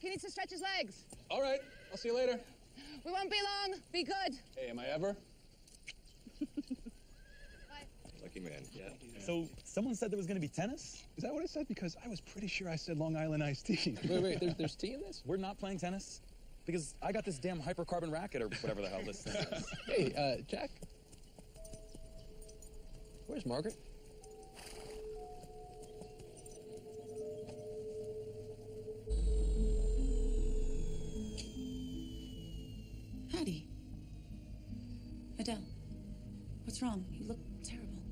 He needs to stretch his legs. All right. I'll see you later. We won't be long. Be good. Hey, am I ever? Bye. Lucky man. Yeah. So, someone said there was going to be tennis? Is that what I said? Because I was pretty sure I said Long Island iced tea. Wait, there's tea in this? We're not playing tennis? Because I got this damn hypercarbon racket or whatever the hell this thing is. Hey, Jack. Where's Margaret? Hattie. Adele. What's wrong? You look terrible.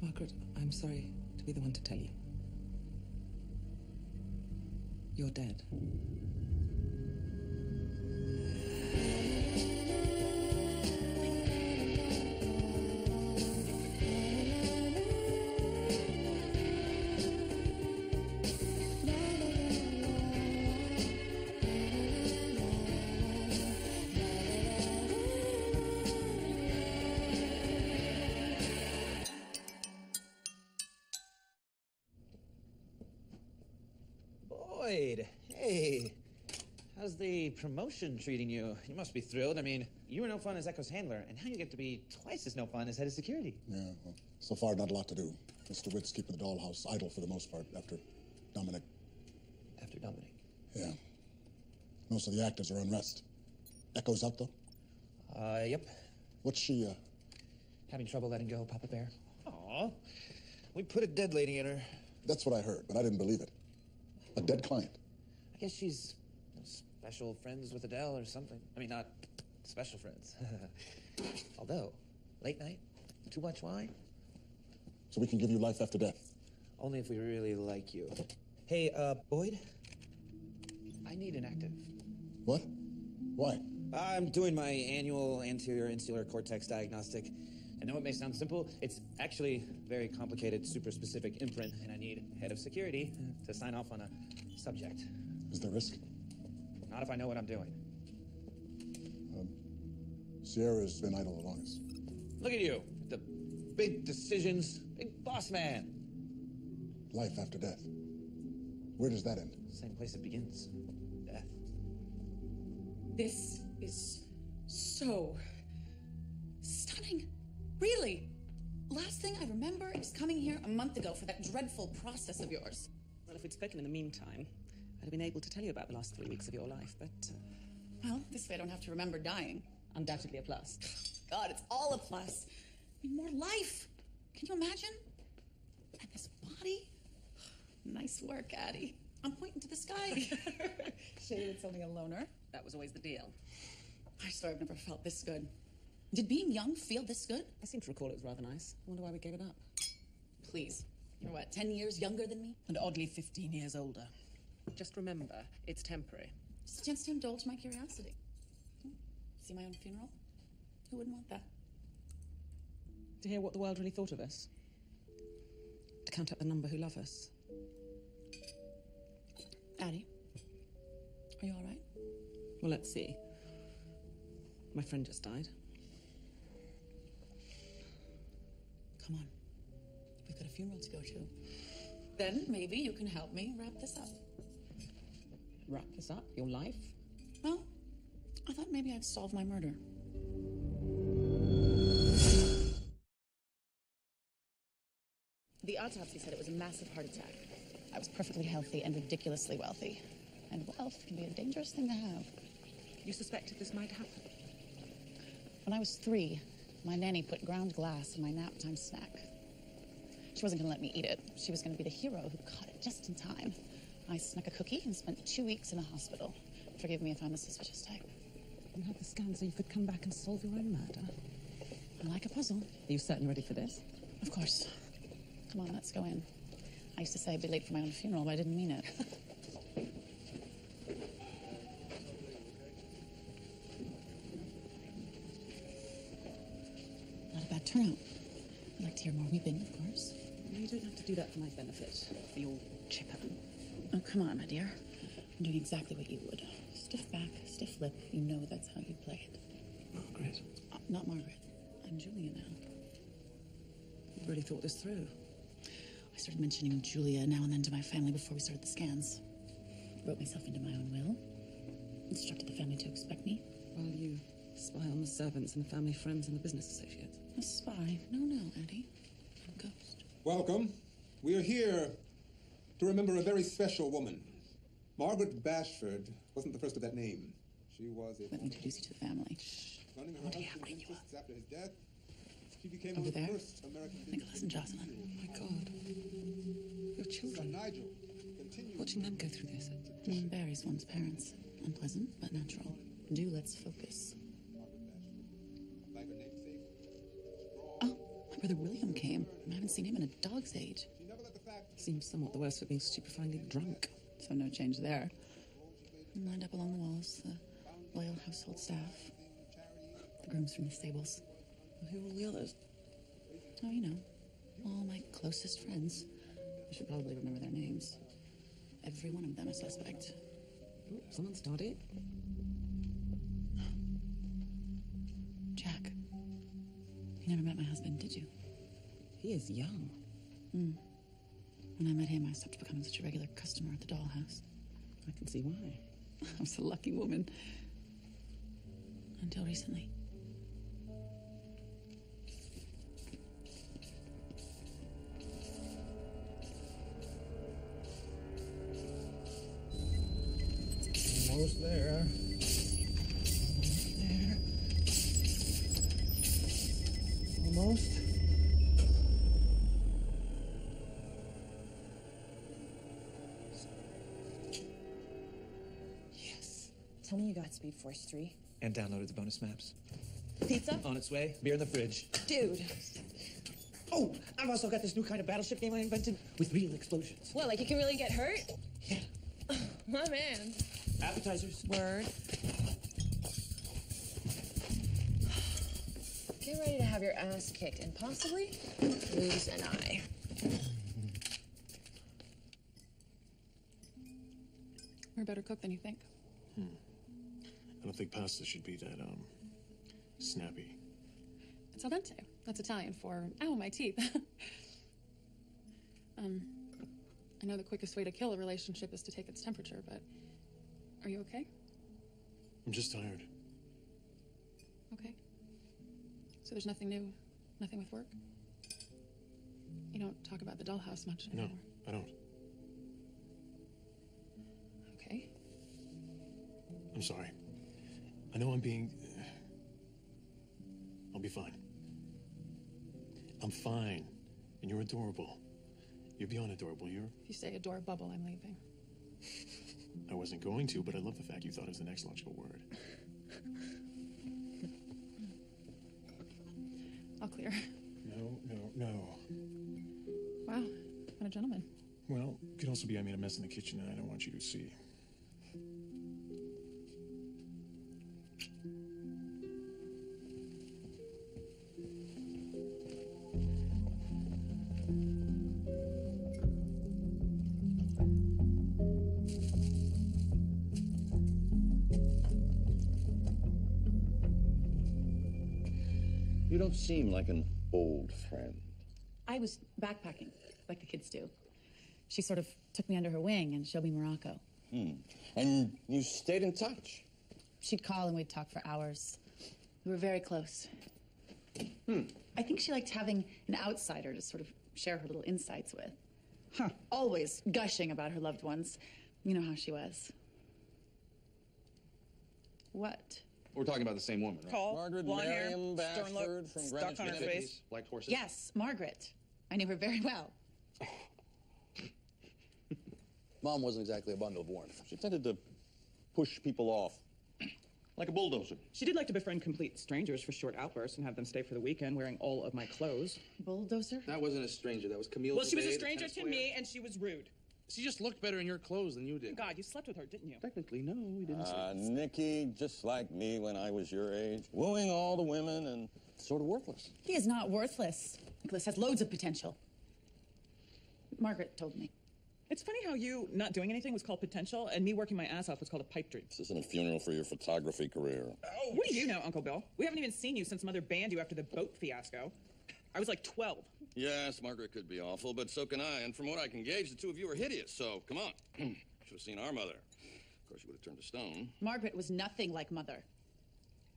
Margaret, I'm sorry to be the one to tell you. You're dead. Boyd, hey. How's the promotion treating you? You must be thrilled. I mean, you were no fun as Echo's handler, and now you get to be twice as no fun as head of security. Yeah, well, so far not a lot to do. Mr. Witt's keeping the Dollhouse idle for the most part after Dominic. After Dominic? Yeah. Most of the actors are on rest. Echo's up, though? Yep. What's she, Having trouble letting go, Papa Bear? Aw. We put a dead lady in her. That's what I heard, but I didn't believe it. A dead client. I guess she's special friends with Adele or something. I mean, not special friends. Although, late night, too much wine. So we can give you life after death. Only if we really like you. Hey, Boyd? I need an active. What? Why? I'm doing my annual anterior insular cortex diagnostic. I know it may sound simple. It's actually very complicated, super specific imprint, and I need head of security to sign off on a subject. Is there risk? Not if I know what I'm doing. Sierra's been idle the longest. Look at you, the big decisions, big boss man. Life after death. Where does that end? Same place it begins. Death. This is so stunning. Really. Last thing I remember is coming here a month ago for that dreadful process of yours. Well, if we'd spoken in the meantime, I'd have been able to tell you about the last 3 weeks of your life, but... Well, this way I don't have to remember dying. undoubtedly a plus. God, it's all a plus. I mean, more life. Can you imagine? And this body? Nice work, Addie. I'm pointing to the sky. Shade, it's only a loner. That was always the deal. I swear I've never felt this good. Did being young feel this good? I seem to recall it was rather nice. I wonder why we gave it up. Please. You're what, 10 years younger than me? And oddly 15 years older. Just remember, it's temporary. Just a chance to indulge my curiosity. See my own funeral? Who wouldn't want that? To hear what the world really thought of us. To count up the number who love us. Addie, are you all right? Well, let's see. My friend just died. Come on. We've got a funeral to go to. Then maybe you can help me wrap this up. Wrap this up? Your life? Well, I thought maybe I'd solve my murder. The autopsy said it was a massive heart attack. I was perfectly healthy and ridiculously wealthy. And wealth can be a dangerous thing to have. You suspected this might happen? When I was 3, my nanny put ground glass in my nap time snack. She wasn't going to let me eat it. She was going to be the hero who caught it just in time. I snuck a cookie and spent 2 weeks in a hospital. Forgive me if I'm the suspicious type. You had the scan so you could come back and solve your own murder. I like a puzzle. Are you certain you're ready for this? Of course. Come on, let's go in. I used to say I'd be late for my own funeral, but I didn't mean it. Not a bad turnout. I'd like to hear more weeping, of course. You don't have to do that for my benefit, for your chipper. Oh, come on, my dear. I'm doing exactly what you would. Stiff back, stiff lip. You know that's how you play it. Margaret. Not Margaret. I'm Julia now. You really thought this through. I started mentioning Julia now and then to my family before we started the scans. Wrote myself into my own will. Instructed the family to expect me. While you spy on the servants and the family friends and the business associates. A spy? No, Eddie. I'm a ghost. Welcome. We are here to remember a very special woman. Margaret Bashford wasn't the first of that name. She was a... Let me introduce you to the family. Running her husband's interests after his death, she became Over one of the there, first American... Nicholas and Jocelyn. Oh my God. Your children. Nigel continued... Watching them go through this. One buries one's parents. Unpleasant, but natural. Let's focus. Like her namesake, Oh, my brother William came. I haven't seen him in a dog's age. she never let the fact... Seems somewhat the worse for being stupefyingly drunk. So no change there. And lined up along the walls, the loyal household staff. The grooms from the stables. Who are all the others? Oh, you know, all my closest friends. I should probably remember their names. Every one of them a suspect. Oh, someone started. Jack. You never met my husband, did you? He is young. When I met him, I stopped becoming such a regular customer at the Dollhouse. I can see why. I was a lucky woman. Until recently. Almost there. Almost. Yes. Tell me you got Speed Force 3. And downloaded the bonus maps. Pizza? On its way. Beer in the fridge. Dude. Oh, I've also got this new kind of battleship game I invented with real explosions. What, like you can really get hurt? Yeah. My man. Appetizers. Word. Get ready to have your ass kicked and possibly lose an eye. We're a better cook than you think. I don't think pasta should be that, snappy. It's al dente. That's Italian for, ow, my teeth. I know the quickest way to kill a relationship is to take its temperature, but are you okay? I'm just tired. Okay. So there's nothing new, nothing with work? You don't talk about the Dollhouse much No, anymore. I don't. Okay. I'm sorry. I know I'm being... I'll be fine. I'm fine. And you're adorable. You're beyond adorable. If you say adore bubble, I'm leaving. I wasn't going to, but I love the fact you thought it was the next logical word. All clear. No. Wow, what a gentleman. Well, it could also be I made a mess in the kitchen and I don't want you to see. You don't seem like an old friend. I was backpacking, like the kids do. She sort of took me under her wing and showed me Morocco. And you stayed in touch? She'd call and we'd talk for hours. We were very close. I think she liked having an outsider to sort of share her little insights with. Always gushing about her loved ones. You know how she was. What? We're talking about the same woman, right? Tall, Margaret blonde hair, Miriam stern look, Bashford from stuck Greenwich on her Village. face. Like horses? Yes, Margaret. I knew her very well. Mom wasn't exactly a bundle of warmth. She tended to push people off like a bulldozer. She did like to befriend complete strangers for short outbursts and have them stay for the weekend wearing all of my clothes. Bulldozer? That wasn't a stranger. That was Camille. Well, she was a Today, the stranger tennis to player. me, and she was rude. She just looked better in your clothes than you did. God, you slept with her, didn't you? Technically, no, we didn't. Nikki, just like me when I was your age, wooing all the women and sort of worthless. He is not worthless. Nicholas has loads of potential. Margaret told me. It's funny how you not doing anything was called potential, and me working my ass off was called a pipe dream. This isn't a funeral for your photography career. Oh, what do you know, Uncle Bill? We haven't even seen you since Mother banned you after the boat fiasco. I was like 12. Yes, Margaret could be awful, but so can I. And from what I can gauge, the two of you are hideous, so come on. Should have seen our mother. Of course, she would have turned to stone. Margaret was nothing like Mother.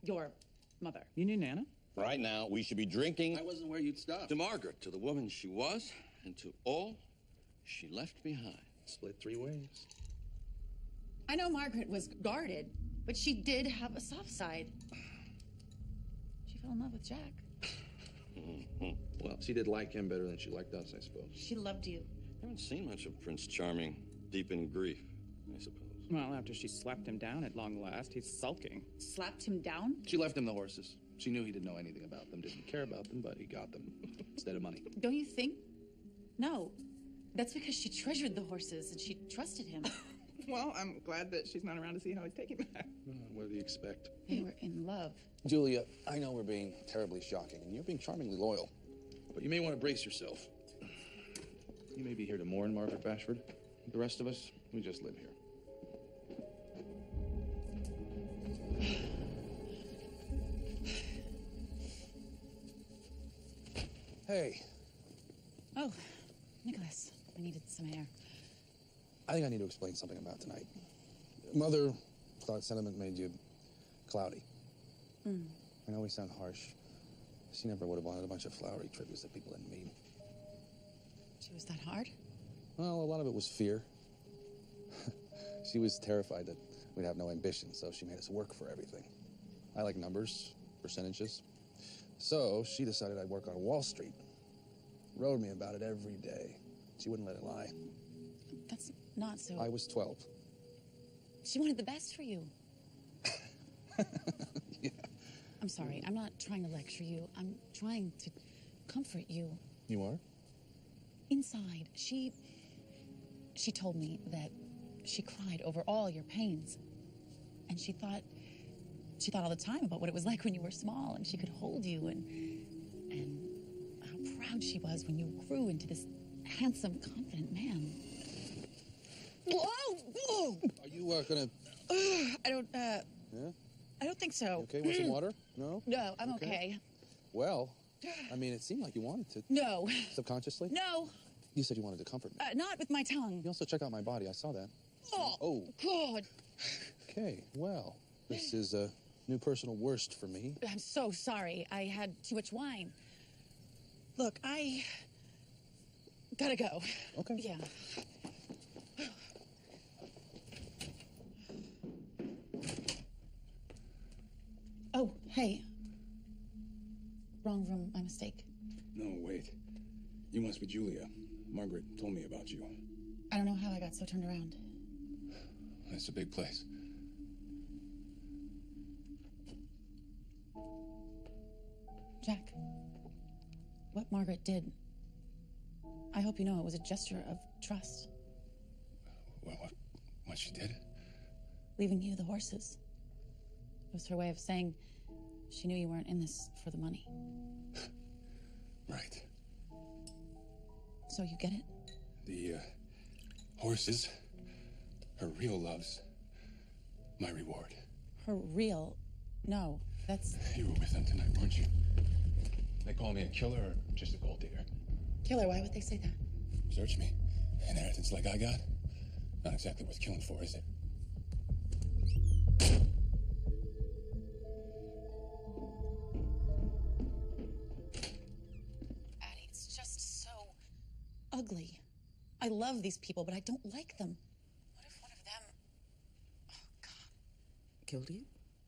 Your mother. You knew Nana? Right now, we should be drinking. I wasn't where you'd stop. To Margaret, to the woman she was, and to all she left behind. Split 3 ways. I know Margaret was guarded, but she did have a soft side. She fell in love with Jack. Well, she did like him better than she liked us, I suppose. She loved you. I haven't seen much of Prince Charming. Deep in grief, I suppose. Well, after she slapped him down at long last, he's sulking. Slapped him down? She left him the horses. She knew he didn't know anything about them, didn't care about them, but he got them instead of money. Don't you think? No. That's because she treasured the horses and she trusted him. Well, I'm glad that she's not around to see how he's taking that. What do you expect? They were in love. Julia, I know we're being terribly shocking, and you're being charmingly loyal. But you may want to brace yourself. You may be here to mourn Margaret Bashford. The rest of us, we just live here. Hey. Oh, Nicholas, I needed some air. I think I need to explain something about tonight. Mother thought sentiment made you cloudy. I know we sound harsh. She never would have wanted a bunch of flowery tributes that people didn't mean. She was that hard? Well, a lot of it was fear. She was terrified that we'd have no ambition, so she made us work for everything. I like numbers, percentages. So she decided I'd work on Wall Street. Rode me about it every day. She wouldn't let it lie. That's not so... I was 12. She wanted the best for you. Yeah. I'm sorry, I'm not trying to lecture you. I'm trying to comfort you. You are? Inside, she told me that she cried over all your pains. And she thought all the time about what it was like when you were small and she could hold you and how proud she was when you grew into this handsome, confident man. Whoa! Are you gonna... I don't, Yeah? I don't think so. Okay, want some water? No? No, I'm okay. Well, I mean, it seemed like you wanted to. No. Subconsciously? No. You said you wanted to comfort me. Not with my tongue. You also check out my body. I saw that. Oh, God. Okay, well, this is a new personal worst for me. I'm so sorry. I had too much wine. Look, I gotta go. Okay. Yeah. Oh, hey. Wrong room, my mistake. No, wait. You must be Julia. Margaret told me about you. I don't know how I got so turned around. That's a big place. Jack, what Margaret did, I hope you know it was a gesture of trust. What she did? Leaving you the horses. It was her way of saying she knew you weren't in this for the money. Right. So you get it? The, horses, her real love's my reward. Her real... No, that's... You were with them tonight, weren't you? They call me a killer or just a gold digger? Killer, why would they say that? Search me. Inheritance like I got? Not exactly worth killing for, is it? Addie, it's just so ugly. I love these people, but I don't like them. What if one of them... Oh, God. Killed you?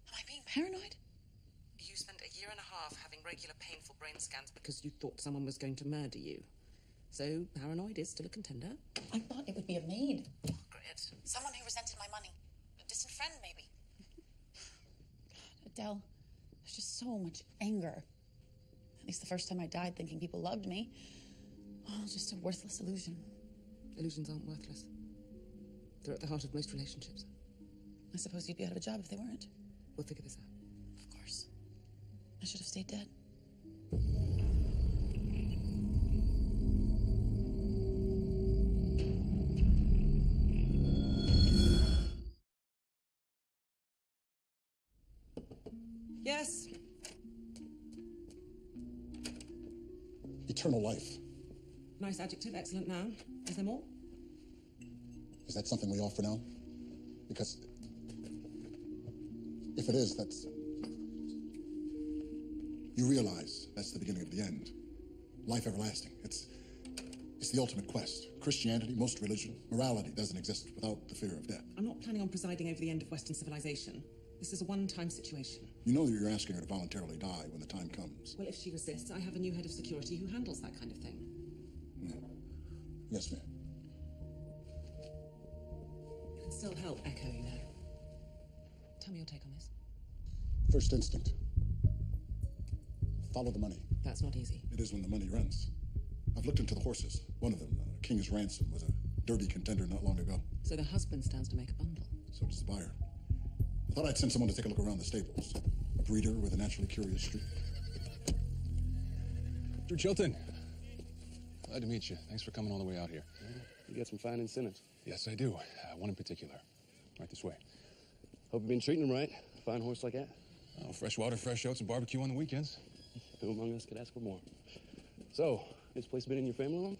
Am I being paranoid? You spent a year and a half having regular painful brain scans because you thought someone was going to murder you. So, paranoid is still a contender? I thought it would be a maid. Margaret. Someone who resented my money. A distant friend, maybe. God, Adele, there's just so much anger. At least the first time I died thinking people loved me. Oh, just a worthless illusion. Illusions aren't worthless. They're at the heart of most relationships. I suppose you'd be out of a job if they weren't. We'll figure this out. Of course. I should have stayed dead. Yes? Eternal life. Nice adjective, excellent noun. Is there more? Is Is that something we offer now? Because if it is, that's... You realize that's the beginning of the end. Life everlasting. It's the ultimate quest. Christianity, most religion, morality doesn't exist without the fear of death. I'm not planning on presiding over the end of Western civilization. This is a one-time situation. You know that you're asking her to voluntarily die when the time comes. Well, if she resists, I have a new head of security who handles that kind of thing. Yes, ma'am. You can still help Echo, you know. Tell me your take on this. First instinct. Follow the money. That's not easy. It is when the money runs. I've looked into the horses. One of them, King's Ransom, was a Derby contender not long ago. So the husband stands to make a bundle. So does the buyer. I thought I'd send someone to take a look around the stables. A breeder with a naturally curious streak. Mr. Chilton. Glad to meet you. Thanks for coming all the way out here. You got some fine incentives. Yes, I do. One in particular. Right this way. Hope you've been treating them right. A fine horse like that. Oh, fresh water, fresh oats, and barbecue on the weekends. Who among us could ask for more? So, this place been in your family long?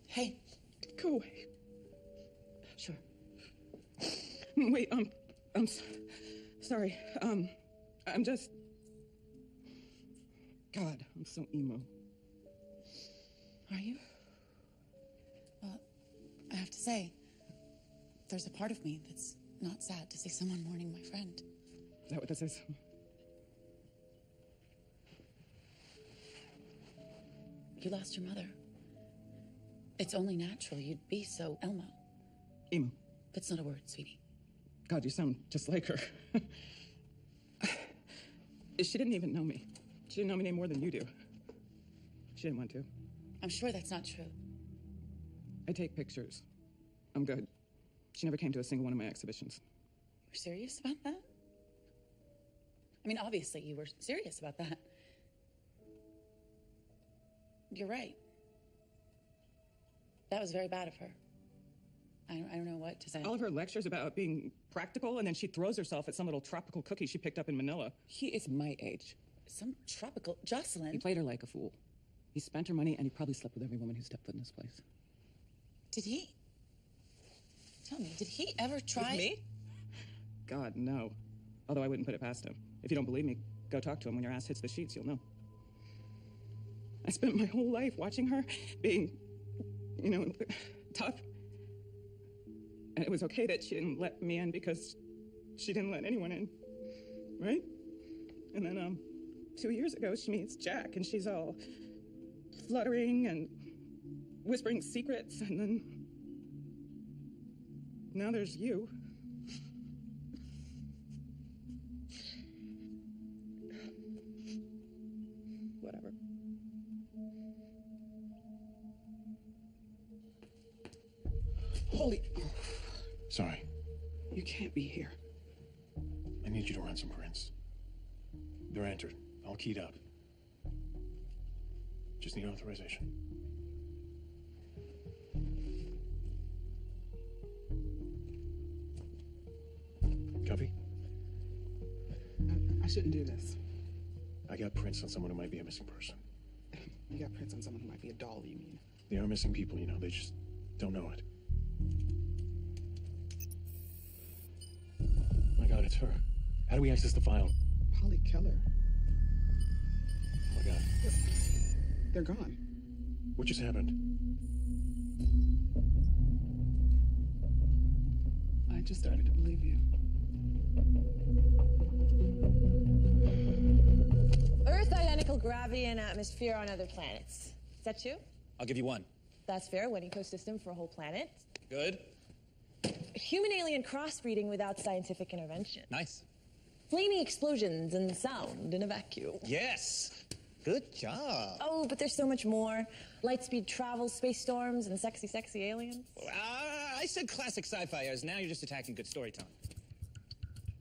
Hey. Go away. Sure. Wait, sorry. I'm just... God, I'm so emo. Are you? Well, I have to say, there's a part of me that's not sad to see someone mourning my friend. Is that what this is? You lost your mother. It's only natural you'd be so Elmo. Emo. That's not a word, sweetie. God, you sound just like her. She didn't even know me. She didn't know me any more than you do. She didn't want to. I'm sure that's not true. I take pictures. I'm good. She never came to a single one of my exhibitions. You're serious about that? I mean, obviously you were serious about that. You're right. That was very bad of her. I don't know what to say. All of her lectures about being practical, and then she throws herself at some little tropical cookie she picked up in Manila. He is my age. Some tropical... Jocelyn. He played her like a fool. He spent her money, and he probably slept with every woman who stepped foot in this place. Did he? Tell me, did he ever try... With me? God, no. Although I wouldn't put it past him. If you don't believe me, go talk to him. When your ass hits the sheets, you'll know. I spent my whole life watching her being, you know, tough. And it was okay that she didn't let me in because she didn't let anyone in, right? And then, 2 years ago, she meets Jack, and she's all fluttering and whispering secrets, and then now there's you. Whatever. Holy... Sorry. You can't be here. I need you to run some prints. They're entered, all keyed up. Just need authorization. Copy? I shouldn't do this. I got prints on someone who might be a missing person. You got prints on someone who might be a doll, you mean? They are missing people, you know, they just don't know it. My God, it's her. How do we access the file? Polly Keller. Oh my God. They're gone. What just happened? I just started to believe you. Earth identical gravity and atmosphere on other planets. Is that you? I'll give you one. That's fair. One ecosystem for a whole planet. Good. Human-alien crossbreeding without scientific intervention. Nice. Flaming explosions and sound in a vacuum. Yes. Good job. Oh, but there's so much more. Lightspeed travel, space storms, and sexy, sexy aliens. I said classic sci-fi, as now you're just attacking good storytelling.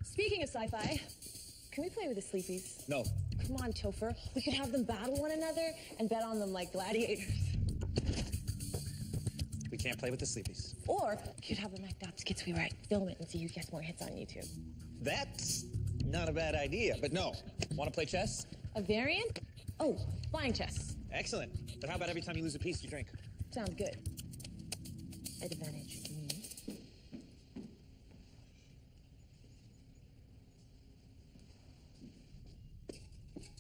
Speaking of sci-fi, can we play with the sleepies? No. Come on, Topher. We could have them battle one another and bet on them like gladiators. We can't play with the sleepies. Or we could have them act out skits we write, film it, and see who gets more hits on YouTube. That's not a bad idea, but no. Want to play chess? A variant? Oh, flying chess. Excellent. But how about every time you lose a piece, you drink? Sounds good. Advantage me.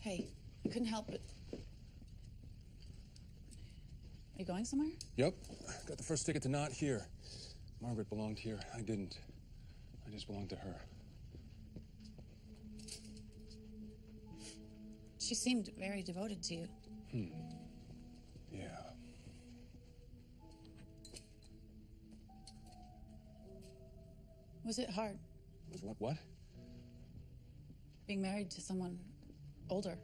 Hey, couldn't help but... Are you going somewhere? Yep. Got the first ticket to not here. Margaret belonged here. I didn't. I just belonged to her. She seemed very devoted to you. Yeah. Was it hard, Was what? being married to someone older?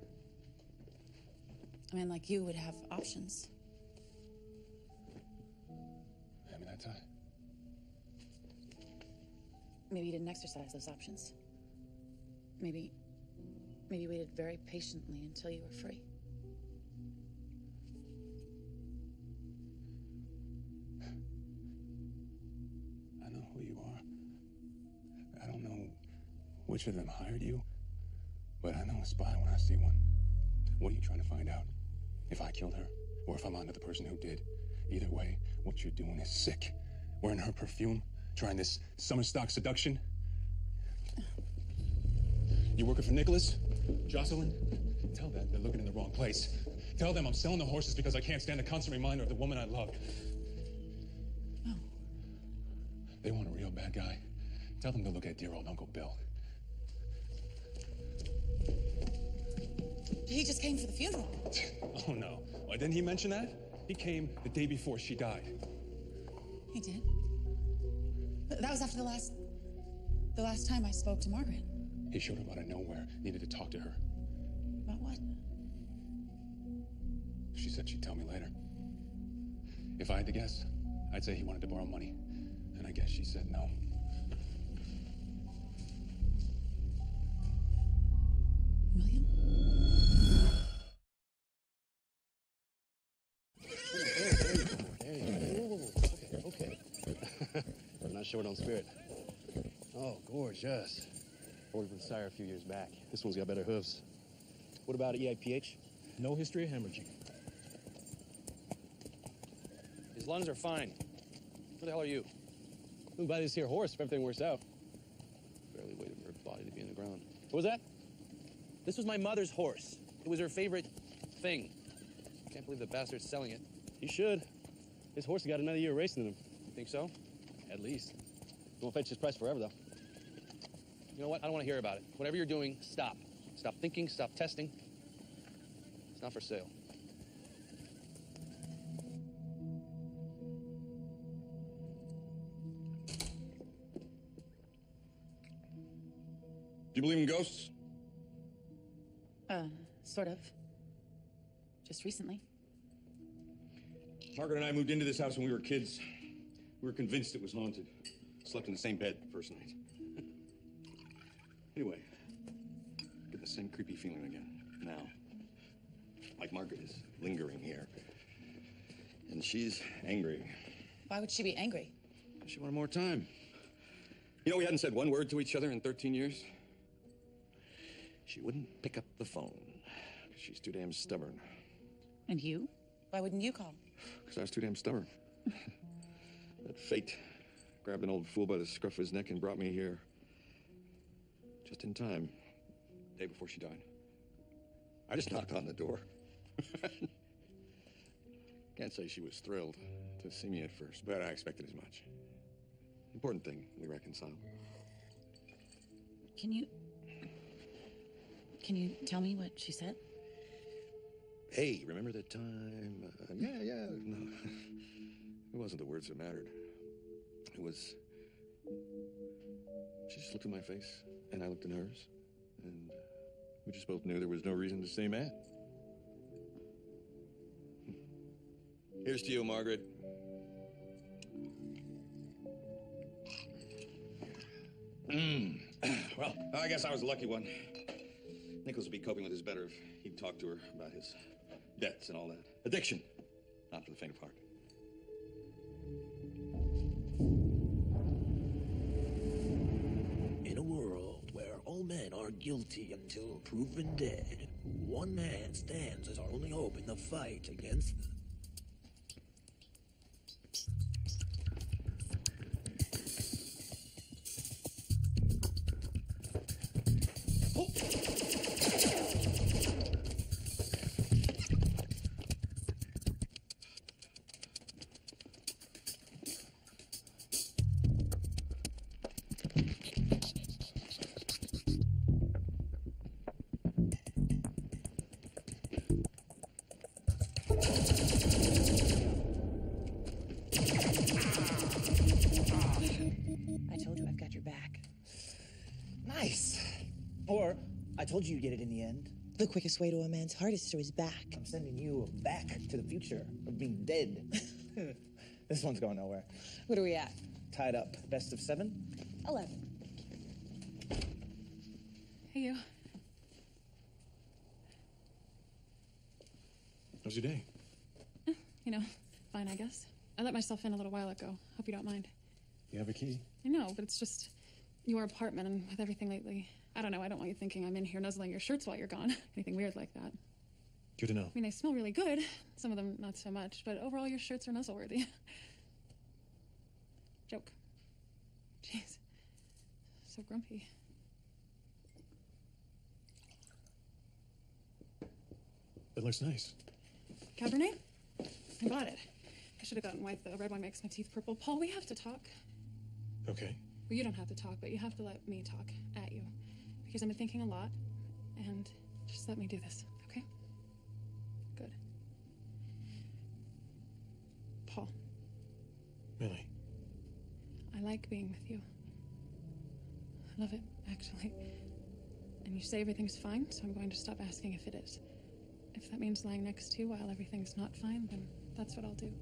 A man like you would have options. I mean, that's a... Maybe you didn't exercise those options. Maybe you waited very patiently until you were free. I know who you are. I don't know which of them hired you, but I know a spy when I see one. What are you trying to find out? If I killed her, or if I'm onto the person who did? Either way, what you're doing is sick. Wearing her perfume, trying this summer stock seduction. You working for Nicholas? Jocelyn? Tell them they're looking in the wrong place. Tell them I'm selling the horses because I can't stand a constant reminder of the woman I love. No. They want a real bad guy. Tell them to look at dear old Uncle Bill. He just came for the funeral. Oh, no. Why, didn't he mention that? He came the day before she died. He did. That was after the last time I spoke to Margaret. He showed up out of nowhere, needed to talk to her. About what? She said she'd tell me later. If I had to guess, I'd say he wanted to borrow money. And I guess she said no. William? Okay. I'm not short on spirit. Oh, gorgeous. Ordered for the sire a few years back. This one's got better hooves. What about EIPH? No history of hemorrhaging. His lungs are fine. Where the hell are you? Who buy this here horse if everything works out? Barely waited for her body to be in the ground. What was that? This was my mother's horse. It was her favorite thing. Can't believe the bastard's selling it. You should. This horse has got another year racing in him. You think so? At least. Won't fetch his price forever, though. You know what? I don't want to hear about it. Whatever you're doing, stop. Stop thinking, stop testing. It's not for sale. Do you believe in ghosts? Sort of. Just recently. Margaret and I moved into this house when we were kids. We were convinced it was haunted. Slept in the same bed the first night. Anyway, get the same creepy feeling again. Now, like Margaret is lingering here. And she's angry. Why would she be angry? She wanted more time. You know, we hadn't said one word to each other in 13 years. She wouldn't pick up the phone. She's too damn stubborn. And you? Why wouldn't you call? Because I was too damn stubborn. That fate grabbed an old fool by the scruff of his neck and brought me here. Just in time. The day before she died. I just knocked on the door. Can't say she was thrilled to see me at first, but I expected as much. Important thing, we reconciled. Can you tell me what she said? Hey, remember that time? Yeah. No, it wasn't the words that mattered. It was... She just looked at my face, and I looked in hers, and we just both knew there was no reason to stay mad. Here's to you, Margaret. Well, I guess I was the lucky one. Nicholas would be coping with this better if he'd talk to her about his debts and all that. Addiction, not for the faint of heart. In a world where all men are guilty until proven dead, One man stands as our only hope in the fight against... I told you I've got your back. Nice. Or, I told you you'd get it in the end. The quickest way to a man's heart is through his back. I'm sending you back to the future of being dead. This one's going nowhere. What are we at? Tied up. Best of 7? 11. Hey, you. How's your day? You know, fine, I guess. I let myself in a little while ago. Hope you don't mind. You have a key? I know, but it's just your apartment, and with everything lately, I don't know, I don't want you thinking I'm in here nuzzling your shirts while you're gone. Anything weird like that. Good to know. I mean, they smell really good. Some of them not so much, but overall your shirts are nuzzle-worthy. Joke. Jeez. So grumpy. It looks nice. Cabernet? I bought it. I should have gotten white, though. Red wine makes my teeth purple. Paul, we have to talk. Okay. Well, you don't have to talk, but you have to let me talk at you. Because I've been thinking a lot, and just let me do this, okay? Good. Paul. Millie. I like being with you. I love it, actually. And you say everything's fine, so I'm going to stop asking if it is. If that means lying next to you while everything's not fine, then that's what I'll do.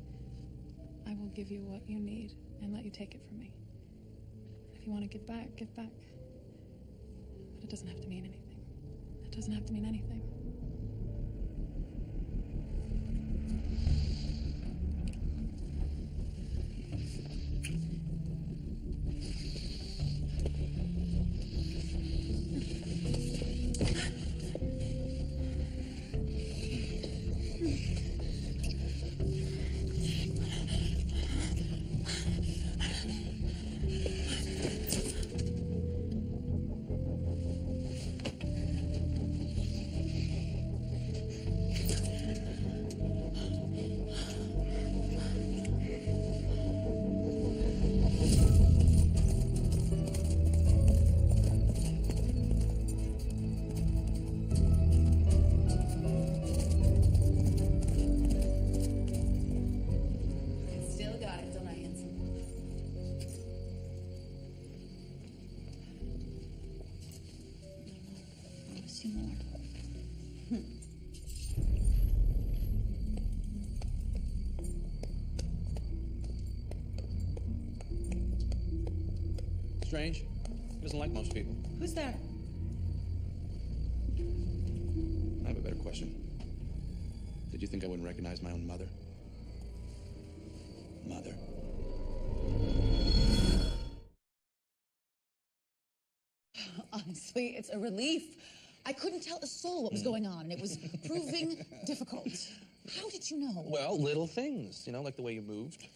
I will give you what you need and let you take it from me. If you want to give back, give back. But it doesn't have to mean anything. It doesn't have to mean anything. Still got it, don't I, handsome? Promise you more. Strange. He doesn't like most people. Who's there? I have a better question. Did you think I wouldn't recognize my own mother? Mother. Honestly, it's a relief. I couldn't tell a soul what was going on, and it was proving difficult. How did you know? Well, little things, you know, like the way you moved.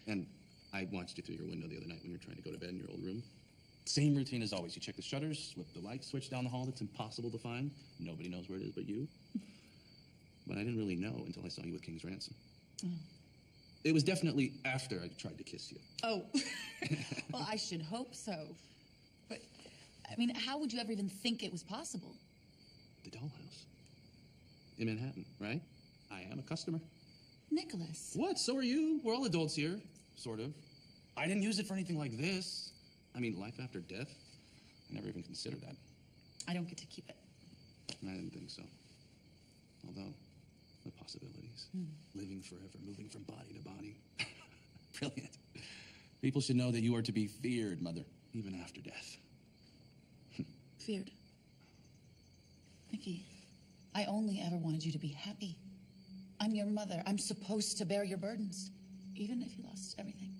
And I watched you through your window the other night when you were trying to go to bed in your old room. Same routine as always. You check the shutters, flip the light switch down the hall that's impossible to find. Nobody knows where it is but you. But I didn't really know until I saw you with King's Ransom. Oh. It was definitely after I tried to kiss you. Oh, well, I should hope so. But, I mean, how would you ever even think it was possible? The Dollhouse. In Manhattan, right? I am a customer. Nicholas. What? So are you. We're all adults here, sort of. I didn't use it for anything like this. I mean, life after death? I never even considered that. I don't get to keep it. I didn't think so. Although, the possibilities. Living forever, moving from body to body. Brilliant. People should know that you are to be feared, Mother, even after death. Feared. Nikki, I only ever wanted you to be happy. I'm your mother. I'm supposed to bear your burdens, even if you lost everything.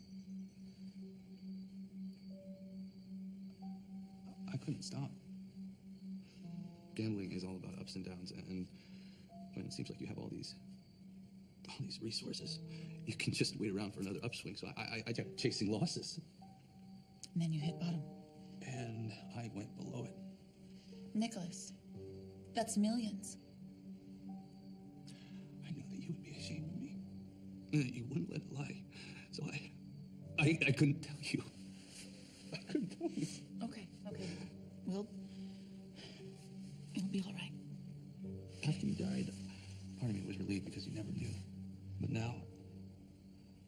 I couldn't stop. gambling is all about ups and downs, and when it seems like you have all these resources, you can just wait around for another upswing. So I kept chasing losses. And then you hit bottom. And I went below it. Nicholas, that's millions. I knew that you would be ashamed of me, and that you wouldn't let it lie. So I couldn't tell you. I couldn't tell you. Okay. It'll be all right. After you died, part of me was relieved because you never knew. But now,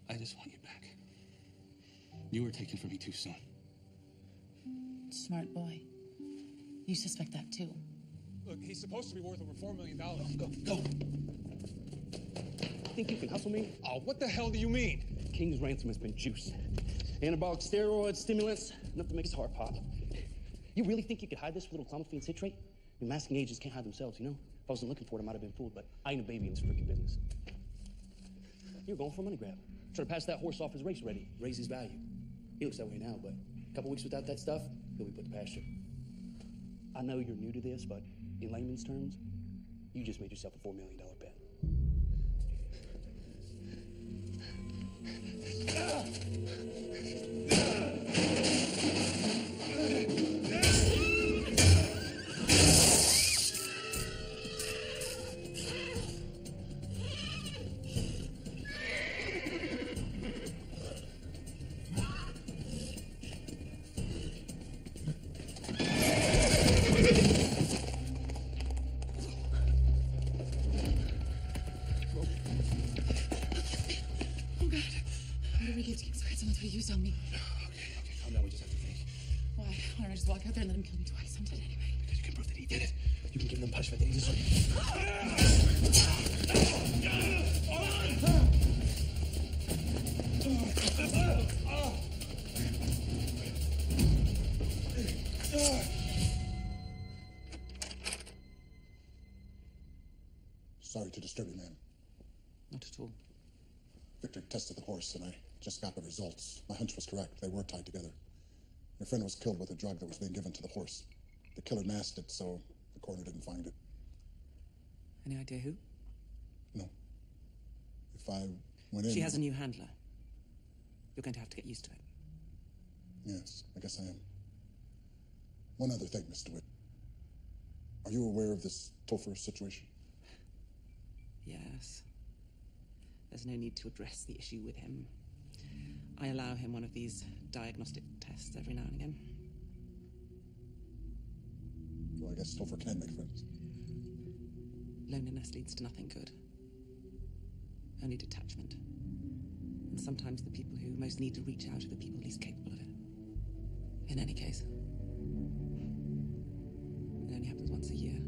I just want you back. You were taken from me too soon. Smart boy. You suspect that too. Look, he's supposed to be worth over $4 million. Go. Think you can hustle me? Oh, what the hell do you mean? King's ransom has been juiced. Anabolic steroids, stimulants, enough to make his heart pop. You really think you could hide this with a little clomiphene citrate? I mean, masking agents can't hide themselves, you know? If I wasn't looking for it, I might have been fooled, but I ain't a baby in this freaking business. You're going for a money grab. Try to pass that horse off as race ready, raise his value. He looks that way now, but a couple weeks without that stuff, he'll be put to pasture. I know you're new to this, but in layman's terms, you just made yourself a $4 million bet. On me. Okay, calm down. We just have to think. Why? Why don't I just walk out there and let him kill me twice? I'm dead anyway. Because you can prove that he did it. You can give them punishment that he deserves. Sorry to disturb you, ma'am. Not at all. Victor tested the horse, and I just got the results. My hunch was correct. They were tied together. Your friend was killed with a drug that was being given to the horse. The killer masked it, so the coroner didn't find it. Any idea who? No. If I went in... She has a new handler. You're going to have to get used to it. Yes, I guess I am. One other thing, Mr. Witt. Are you aware of this Topher situation? Yes. There's no need to address the issue with him. I allow him one of these diagnostic tests every now and again. Well, I guess Topher can make friends. Loneliness leads to nothing good. Only detachment. And sometimes the people who most need to reach out are the people least capable of it. In any case, it only happens once a year.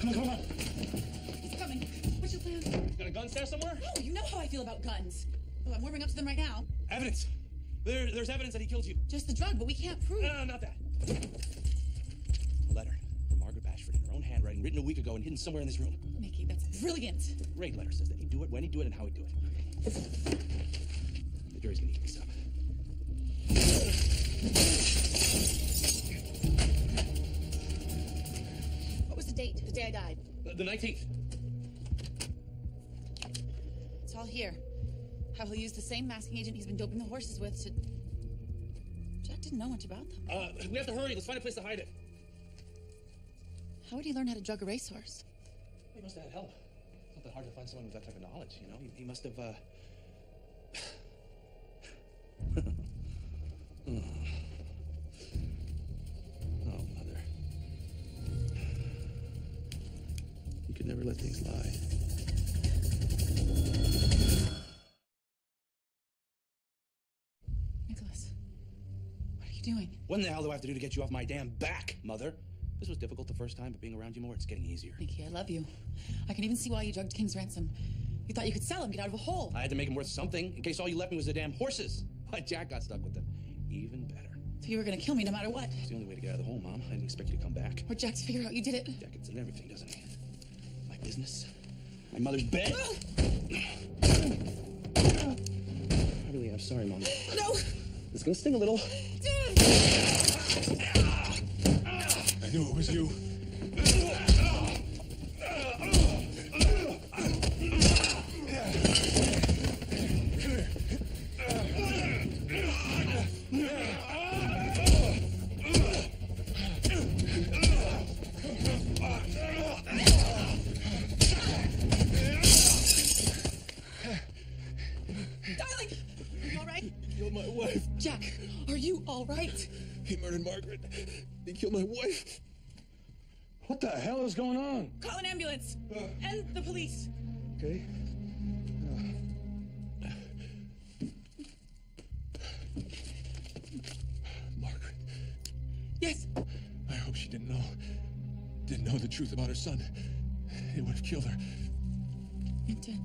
Come on. He's coming. What's your plan? Got a gun stash somewhere? No, you know how I feel about guns. Oh, I'm warming up to them right now. Evidence. There's evidence that he killed you. Just the drug, but we can't prove. No, not that. A letter from Margaret Bashford in her own handwriting, written a week ago and hidden somewhere in this room. Mickey, that's brilliant. Great letter says that he'd do it, when he'd do it, and how he'd do it. The jury's gonna eat this up. What was the date? The day I died? The 19th. It's all here. How he'll use the same masking agent he's been doping the horses with to... Jack didn't know much about them. We have to hurry. Let's find a place to hide it. How would he learn how to drug a racehorse? He must have had help. It's not that hard to find someone with that type of knowledge, you know? He must have, Oh, Mother. You could never let things lie. Nicholas, what are you doing? What in the hell do I have to do to get you off my damn back, Mother? This was difficult the first time, but being around you more, it's getting easier. Mickey, I love you. I can even see why you drugged King's ransom. You thought you could sell him, get out of a hole. I had to make him worth something, in case all you left me was the damn horses. Why, Jack got stuck with them. Even better. So you were gonna kill me no matter what. It's the only way to get out of the hole, Mom. I didn't expect you to come back. Or Jack to figure out you did it. Jack gets in everything, doesn't he? My business, My mother's bed. Really, I'm sorry, Mom. No! It's gonna sting a little. I knew it was you. Darling! Are you all right? He killed my wife. Jack, are you all right? He murdered Margaret. He killed my wife. What the hell is going on? Call an ambulance. And the police. Okay. Margaret. Yes. I hope she didn't know the truth about her son. It would have killed her. It did.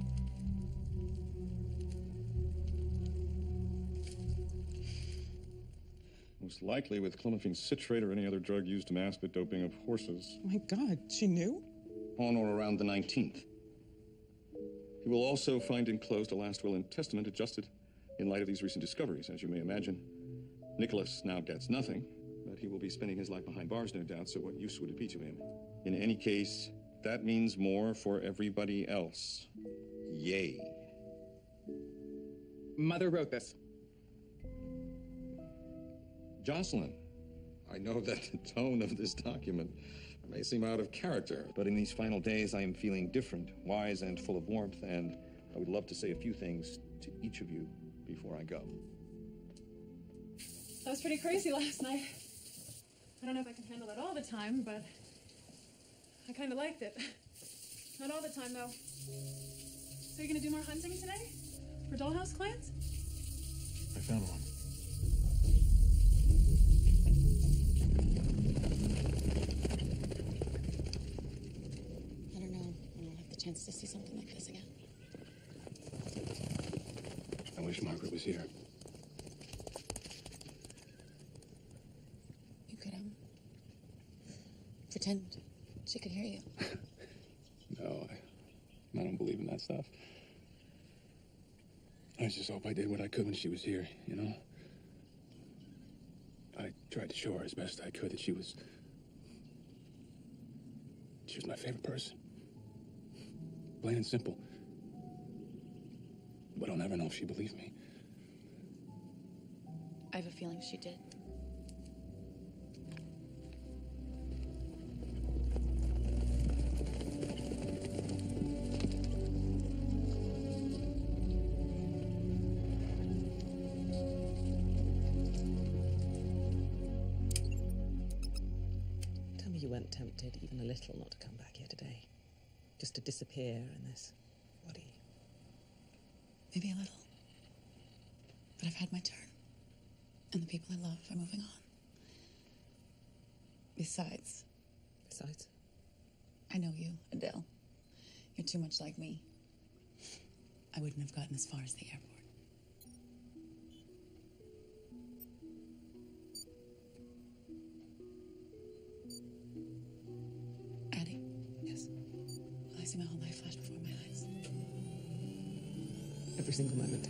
Most likely with clomiphene citrate or any other drug used to mask the doping of horses. Oh my God, she knew? On or around the 19th. He will also find enclosed a last will and testament adjusted in light of these recent discoveries. As you may imagine, Nicholas now gets nothing, but he will be spending his life behind bars, no doubt, so what use would it be to him? In any case, that means more for everybody else. Yay. Mother wrote this. Jocelyn, I know that the tone of this document may seem out of character, but in these final days I am feeling different, wise and full of warmth, and I would love to say a few things to each of you before I go. That was pretty crazy last night. I don't know if I can handle it all the time, but I kind of liked it. Not all the time, though. So you're gonna do more hunting today? For Dollhouse clients? I found one. I don't know when I'll have the chance to see something like this again. I wish Margaret was here. You could, pretend she could hear you. No, I don't believe in that stuff. I just hope I did what I could when she was here, you know? I tried to show her as best I could that she was my favorite person. Plain and simple. But I'll never know if she believed me. I have a feeling she did. Tell me you weren't tempted even a little not to come back here today. Just to disappear in this body. Maybe a little. But I've had my turn. And the people I love are moving on. Besides? I know you, Adele. You're too much like me. I wouldn't have gotten as far as the airport. Addie? Yes? Well, I see my whole life flash before my eyes. Every single moment.